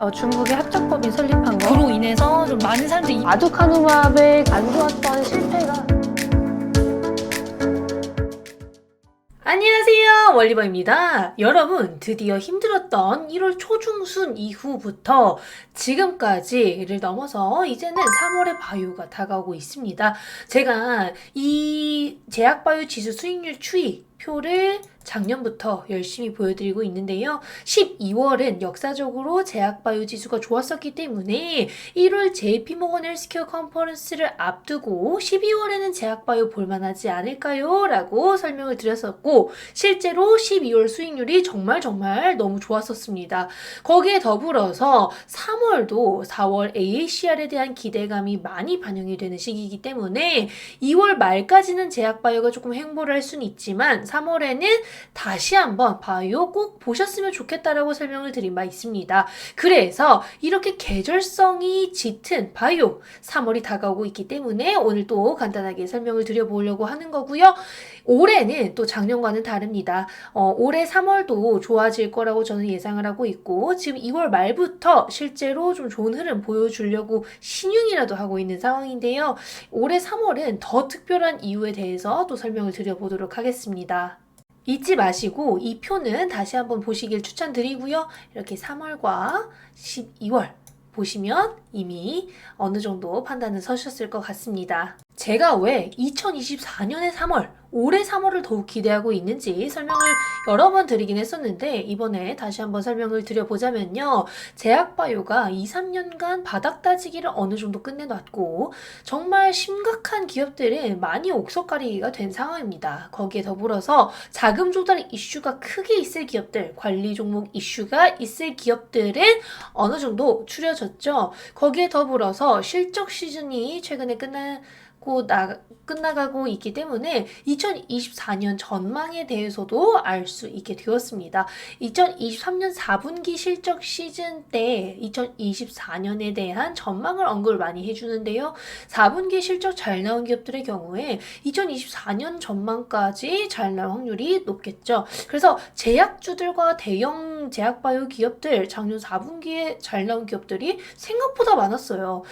중국의 합작법이 설립한 거. 그로 인해서 좀 많은 사람들이 아두카누밥의 안 좋았던 실패가. 안녕하세요, 월리버입니다. 여러분, 드디어 힘들었던 1월 초중순 이후부터 지금까지를 넘어서 이제는 3월의 바이오가 다가오고 있습니다. 제가 이 제약바이오 지수 수익률 추이 표를 작년부터 열심히 보여드리고 있는데요. 12월은 역사적으로 제약바이오 지수가 좋았었기 때문에 1월 JP모건 헬스케어 컨퍼런스를 앞두고 12월에는 제약바이오 볼만하지 않을까요? 라고 설명을 드렸었고 실제로 12월 수익률이 정말 너무 좋았었습니다. 거기에 더불어서 3월도 4월 AACR에 대한 기대감이 많이 반영이 되는 시기이기 때문에 2월 말까지는 제약바이오가 조금 횡보를 할 수는 있지만 3월에는 다시 한번 바이오 꼭 보셨으면 좋겠다라고 설명을 드린 바 있습니다. 그래서 이렇게 계절성이 짙은 바이오 3월이 다가오고 있기 때문에 오늘 또 간단하게 설명을 드려보려고 하는 거고요. 올해는 또 작년과는 다릅니다. 올해 3월도 좋아질 거라고 저는 예상을 하고 있고 지금 2월 말부터 실제로 좀 좋은 흐름 보여주려고 신용이라도 하고 있는 상황인데요. 올해 3월은 더 특별한 이유에 대해서 또 설명을 드려보도록 하겠습니다. 잊지 마시고 이 표는 다시 한번 보시길 추천드리고요. 이렇게 3월과 12월 보시면 이미 어느 정도 판단은 서셨을 것 같습니다. 제가 왜 2024년의 3월, 올해 3월을 더욱 기대하고 있는지 설명을 여러 번 드리긴 했었는데 이번에 다시 한번 설명을 드려보자면요. 제약바이오가 2, 3년간 바닥 다지기를 어느 정도 끝내놨고 정말 심각한 기업들은 많이 옥석가리기가 된 상황입니다. 거기에 더불어서 자금 조달 이슈가 크게 있을 기업들, 관리 종목 이슈가 있을 기업들은 어느 정도 추려졌죠. 거기에 더불어서 실적 시즌이 최근에 끝나가고 있기 때문에 2024년 전망에 대해서도 알 수 있게 되었습니다. 2023년 4분기 실적 시즌 때 2024년에 대한 전망을 언급을 많이 해주는데요. 4분기 실적 잘 나온 기업들의 경우에 2024년 전망까지 잘 나올 확률이 높겠죠. 그래서 제약주들과 대형 제약바이오 기업들 작년 4분기에 잘 나온 기업들이 생각보다 많았어요.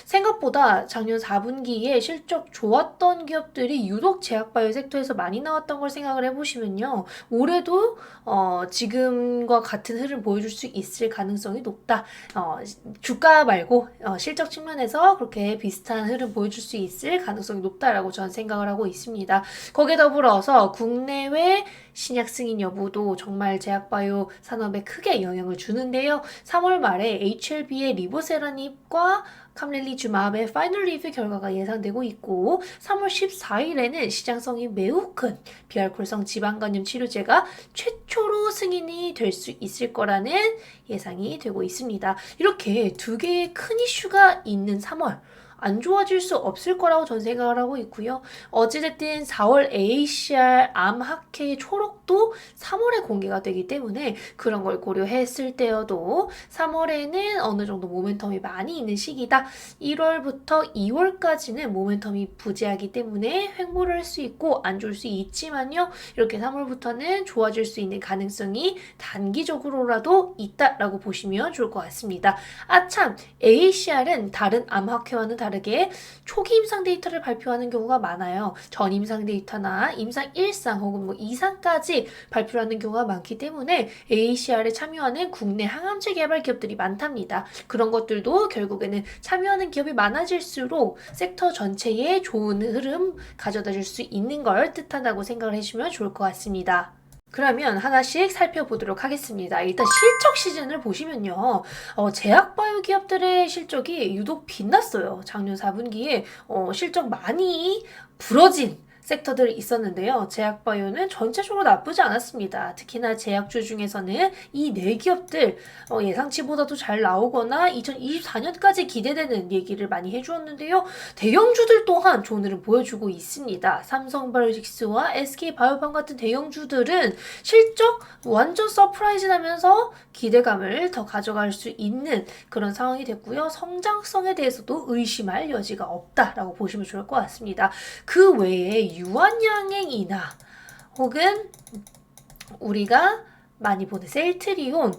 생각보다 작년 4분기에 실적 좋았던 기업들이 유독 제약바이오 섹터에서 많이 나왔던 걸 생각을 해보시면요. 올해도 지금과 같은 흐름을 보여줄 수 있을 가능성이 높다. 주가 말고 실적 측면에서 그렇게 비슷한 흐름 보여줄 수 있을 가능성이 높다라고 저는 생각을 하고 있습니다. 거기에 더불어서 국내외 신약 승인 여부도 정말 제약바이오 산업에 크게 영향을 주는데요. 3월 말에 HLB의 리보세라닙과 캄렐리주마브의 파이널 리뷰 결과가 예상되고 있고 3월 14일에는 시장성이 매우 큰 비알코올성 지방간염 치료제가 최초로 승인이 될 수 있을 거라는 예상이 되고 있습니다. 이렇게 두 개의 큰 이슈가 있는 3월 안 좋아질 수 없을 거라고 전 생각을 하고 있고요. 어찌됐든 4월 AACR 암학회의 초록도 3월에 공개가 되기 때문에 그런 걸 고려했을 때여도 3월에는 어느 정도 모멘텀이 많이 있는 시기다. 1월부터 2월까지는 모멘텀이 부재하기 때문에 횡보를 할 수 있고 안 좋을 수 있지만요. 이렇게 3월부터는 좋아질 수 있는 가능성이 단기적으로라도 있다라고 보시면 좋을 것 같습니다. 아참, AACR은 다른 암학회와는 다르게 초기 임상 데이터를 발표하는 경우가 많아요. 전 임상 데이터나 임상 1상 혹은 2상까지 발표를 하는 경우가 많기 때문에 AACR에 참여하는 국내 항암제 개발 기업들이 많답니다. 그런 것들도 결국에는 참여하는 기업이 많아질수록 섹터 전체에 좋은 흐름 가져다 줄 수 있는 걸 뜻한다고 생각을 해주시면 좋을 것 같습니다. 그러면 하나씩 살펴보도록 하겠습니다. 일단 실적 시즌을 보시면요. 제약바이오 기업들의 실적이 유독 빛났어요. 작년 4분기에 실적 많이 부러진 섹터들이 있었는데요. 제약바이오는 전체적으로 나쁘지 않았습니다. 특히나 제약주 중에서는 이 네 기업들 예상치보다도 잘 나오거나 2024년까지 기대되는 얘기를 많이 해주었는데요. 대형주들 또한 좋은 흐름 보여주고 있습니다. 삼성바이오틱스와 SK바이오팜 같은 대형주들은 실적 완전 서프라이즈 나면서 기대감을 더 가져갈 수 있는 그런 상황이 됐고요. 성장성에 대해서도 의심할 여지가 없다라고 보시면 좋을 것 같습니다. 그 외에 유한양행이나 혹은 우리가 많이 보는 셀트리온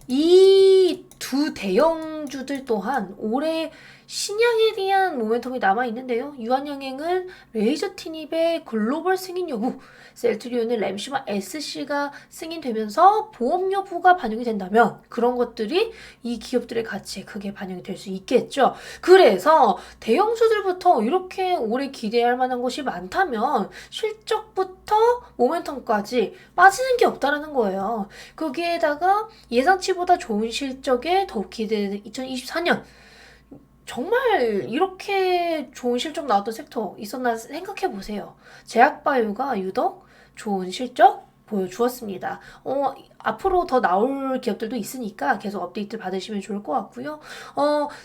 이 두 대형주들 또한 올해 신약에 대한 모멘텀이 남아있는데요. 유한양행은 레이저 티닙의 글로벌 승인 여부, 셀트리온은 램시마 SC가 승인되면서 보험 여부가 반영이 된다면 그런 것들이 이 기업들의 가치에 크게 반영이 될 수 있겠죠. 그래서 대형주들부터 이렇게 올해 기대할 만한 것이 많다면 실적부터 모멘텀까지 빠지는 게 없다라는 거예요. 거기에다가 예상치보다 좋은 실적에 더욱 기대되는 2024년, 정말 이렇게 좋은 실적 나왔던 섹터 있었나 생각해 보세요. 제약바이오가 유독 좋은 실적 보여주었습니다. 앞으로 더 나올 기업들도 있으니까 계속 업데이트를 받으시면 좋을 것 같고요.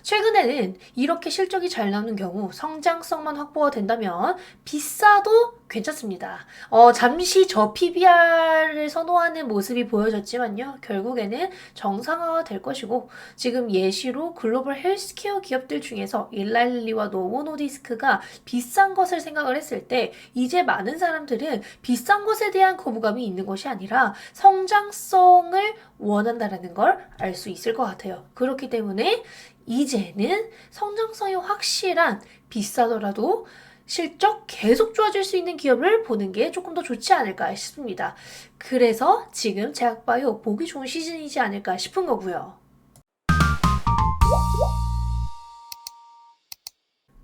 최근에는 이렇게 실적이 잘 나오는 경우 성장성만 확보가 된다면 비싸도 괜찮습니다. 잠시 저 PBR을 선호하는 모습이 보여졌지만요. 결국에는 정상화가 될 것이고 지금 예시로 글로벌 헬스케어 기업들 중에서 일라일리와 노보노디스크가 비싼 것을 생각을 했을 때 이제 많은 사람들은 비싼 것에 대한 거부감이 있는 것이 아니라 성장성을 원한다라는 걸 알 수 있을 것 같아요. 그렇기 때문에 이제는 성장성이 확실한 비싸더라도 실적 계속 좋아질 수 있는 기업을 보는 게 조금 더 좋지 않을까 싶습니다. 그래서 지금 제약바이오 보기 좋은 시즌이지 않을까 싶은 거고요.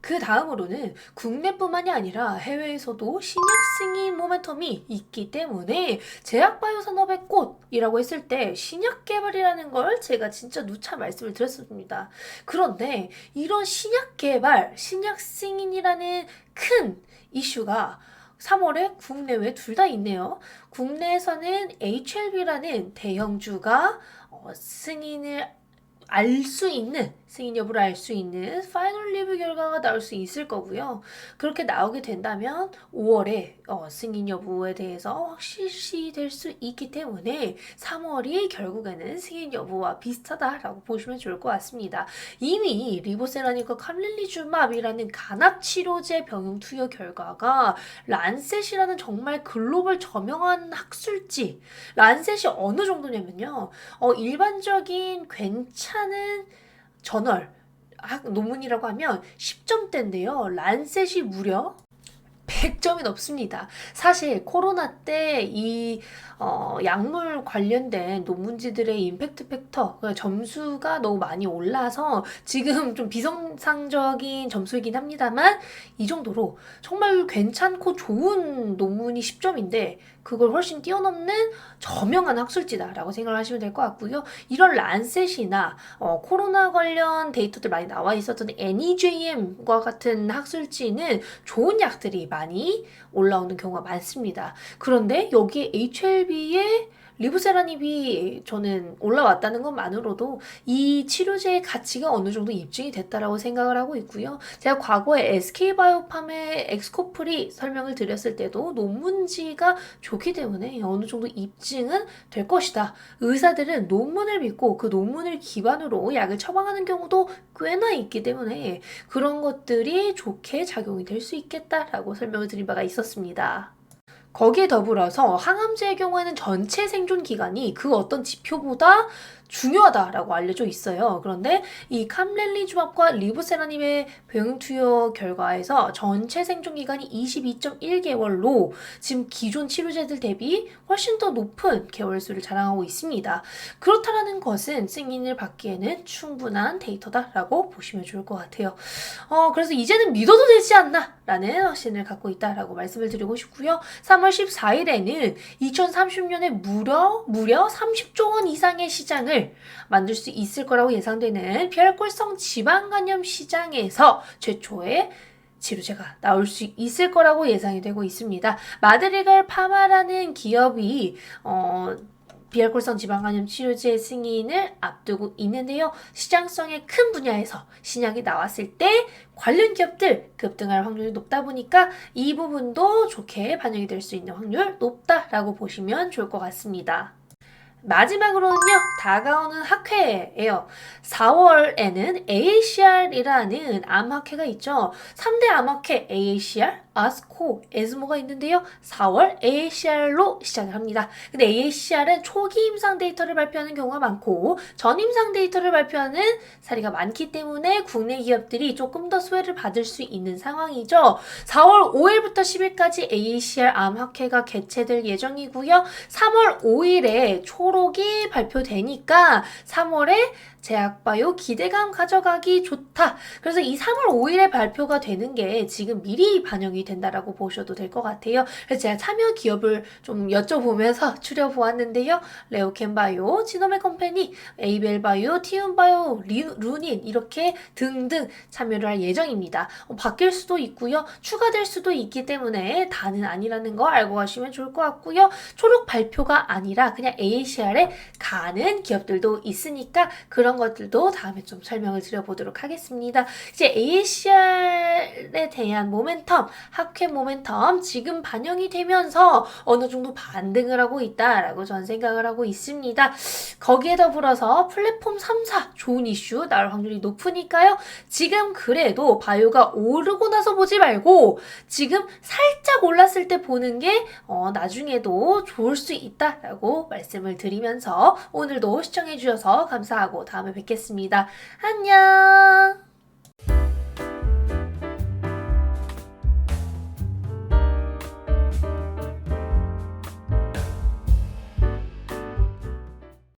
그 다음으로는 국내뿐만이 아니라 해외에서도 신약 승인 모멘텀이 있기 때문에 제약바이오 산업의 꽃이라고 했을 때 신약 개발이라는 걸 제가 진짜 누차 말씀을 드렸습니다. 그런데 이런 신약 개발, 신약 승인이라는 큰 이슈가 3월에 국내외 둘 다 있네요. 국내에서는 HLB라는 대형주가 승인을 알 수 있는, 승인 여부를 알 수 있는 파이널 리뷰 결과가 나올 수 있을 거고요. 그렇게 나오게 된다면 5월에 승인 여부에 대해서 확실시 될 수 있기 때문에 3월이 결국에는 승인 여부와 비슷하다라고 보시면 좋을 것 같습니다. 이미 리보세라님과 캄릴리주맙이라는 간암 치료제 병용 투여 결과가 란셋이라는 정말 글로벌 저명한 학술지, 란셋이 어느 정도냐면요. 일반적인 괜찮은 저널 논문이라고 하면 10점대인데요. 란셋이 무려 100점이 넘습니다. 사실 코로나 때 이 약물 관련된 논문지들의 임팩트 팩터, 점수가 너무 많이 올라서 지금 좀 비정상적인 점수이긴 합니다만 이 정도로 정말 괜찮고 좋은 논문이 10점인데 그걸 훨씬 뛰어넘는 저명한 학술지다라고 생각을 하시면 될 것 같고요. 이런 란셋이나 코로나 관련 데이터들 많이 나와 있었던 NEJM과 같은 학술지는 좋은 약들이 많이 올라오는 경우가 많습니다. 그런데 여기에 HLB에 리보세라닙이 저는 올라왔다는 것만으로도 이 치료제의 가치가 어느 정도 입증이 됐다라고 생각을 하고 있고요. 제가 과거에 SK바이오팜의 엑스코플이 설명을 드렸을 때도 논문지가 좋기 때문에 어느 정도 입증은 될 것이다. 의사들은 논문을 믿고 그 논문을 기반으로 약을 처방하는 경우도 꽤나 있기 때문에 그런 것들이 좋게 작용이 될 수 있겠다라고 설명을 드린 바가 있었습니다. 거기에 더불어서 항암제의 경우에는 전체 생존 기간이 그 어떤 지표보다 중요하다라고 알려져 있어요. 그런데 이 캄렐리주맙과 리보세라님의 병용 투여 결과에서 전체 생존 기간이 22.1개월로 지금 기존 치료제들 대비 훨씬 더 높은 개월수를 자랑하고 있습니다. 그렇다라는 것은 승인을 받기에는 충분한 데이터다라고 보시면 좋을 것 같아요. 그래서 이제는 믿어도 되지 않나 라는 확신을 갖고 있다라고 말씀을 드리고 싶고요. 3월 14일에는 2030년에 무려 30조 원 이상의 시장을 만들 수 있을 거라고 예상되는 비알코올성 지방간염 시장에서 최초의 치료제가 나올 수 있을 거라고 예상이 되고 있습니다. 마드리갈 파마라는 기업이 비알코올성 지방간염 치료제 승인을 앞두고 있는데요. 시장성의 큰 분야에서 신약이 나왔을 때 관련 기업들 급등할 확률이 높다 보니까 이 부분도 좋게 반영이 될 수 있는 확률 높다라고 보시면 좋을 것 같습니다. 마지막으로는요, 다가오는 학회예요. 4월에는 AACR이라는 암학회가 있죠. 3대 암학회 AACR, 아스코, 에스모가 있는데요. 4월 AACR로 시작을 합니다. 근데 AACR은 초기 임상 데이터를 발표하는 경우가 많고 전임상 데이터를 발표하는 사례가 많기 때문에 국내 기업들이 조금 더 수혜를 받을 수 있는 상황이죠. 4월 5일부터 10일까지 AACR 암학회가 개최될 예정이고요. 3월 5일에 초록이 발표되니까 3월에 제약바이오 기대감 가져가기 좋다. 그래서 이 3월 5일에 발표가 되는 게 지금 미리 반영이 된다라고 보셔도 될 것 같아요. 그래서 제가 참여 기업을 좀 여쭤보면서 추려보았는데요. 레오캠바이오, 지노메 컴퍼니, 에이벨바이오, 티움바이오, 루닌 이렇게 등등 참여를 할 예정입니다. 바뀔 수도 있고요. 추가될 수도 있기 때문에 다는 아니라는 거 알고 가시면 좋을 것 같고요. 초록 발표가 아니라 그냥 AACR에 가는 기업들도 있으니까 그런 것들도 다음에 좀 설명을 드려보도록 하겠습니다. 이제 AACR에 대한 모멘텀, 학회 모멘텀 지금 반영이 되면서 어느 정도 반등을 하고 있다라고 저는 생각을 하고 있습니다. 거기에 더불어서 플랫폼 3사 좋은 이슈 나올 확률이 높으니까요. 지금 그래도 바이오가 오르고 나서 보지 말고 지금 살짝 올랐을 때 보는 게 나중에도 좋을 수 있다라고 말씀을 드리면서 오늘도 시청해 주셔서 감사하고 다음에 뵙겠습니다. 안녕.